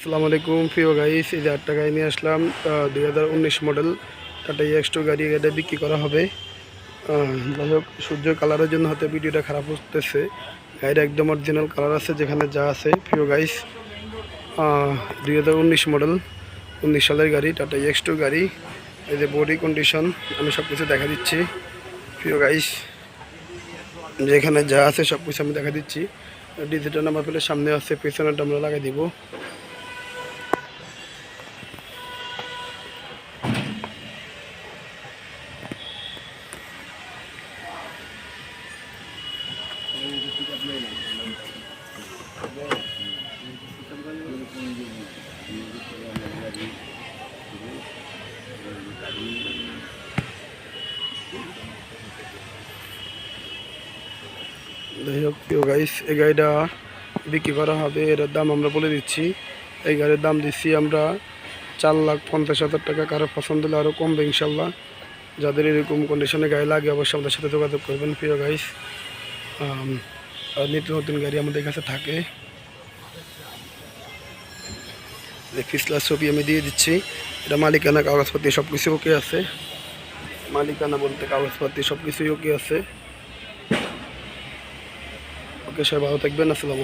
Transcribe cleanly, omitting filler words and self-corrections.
আসসালামু আলাইকুম প্রিয় গাইস, এই যে 8 টাকায় নিয়ে আসলাম 2019 মডেল টাটা EX2 গাড়ি। এটা বিক্রি করা হবে। যাই হোক, সূর্য কালারের জন্য হয়তো ভিডিওটা খারাপ হতেছে। গাড়িটা একদম অরিজিনাল কালার আছে, যেখানে যা আছে। প্রিয় গাইস, 2019 মডেল 19 সালের গাড়ি, টাটা EX2 গাড়ি। এই যে বডি কন্ডিশন আমি সব কিছু দেখা দিচ্ছি। প্রিয় গাইস, যেখানে যা আছে সব কিছু আমি দেখা দিচ্ছি। ডিজিটাল নাম্বার প্লেটের সামনে আছে, পেছনেটা আমরা লাগাই দিব। যাই হোক প্রিয় গাইস, এই গাড়িটা বিক্রি করা হবে। এটার দাম আমরা বলে দিচ্ছি। এই গাড়ির দাম দিচ্ছি আমরা 4,50,000 টাকা। কারো পছন্দ হলে আরও কমবে ইনশাল্লাহ। যাদের এরকম কন্ডিশনে গাড়ি লাগে অবশ্যই আমাদের সাথে যোগাযোগ করবেন। প্রিয় গাইস, আর নিত্য নতুন গাড়ি আমাদের কাছে থাকে। ফিসলার ছবি আমি দিয়ে দিচ্ছি। এটা মালিকানা, কাগজপত্র সব কিছু ওকে আছে। মালিকানা বলতে কাগজপত্র সব কিছুই ওকে আছে। ওকে, সবাই ভালো থাকবেন। আসসালামু আলাইকুম।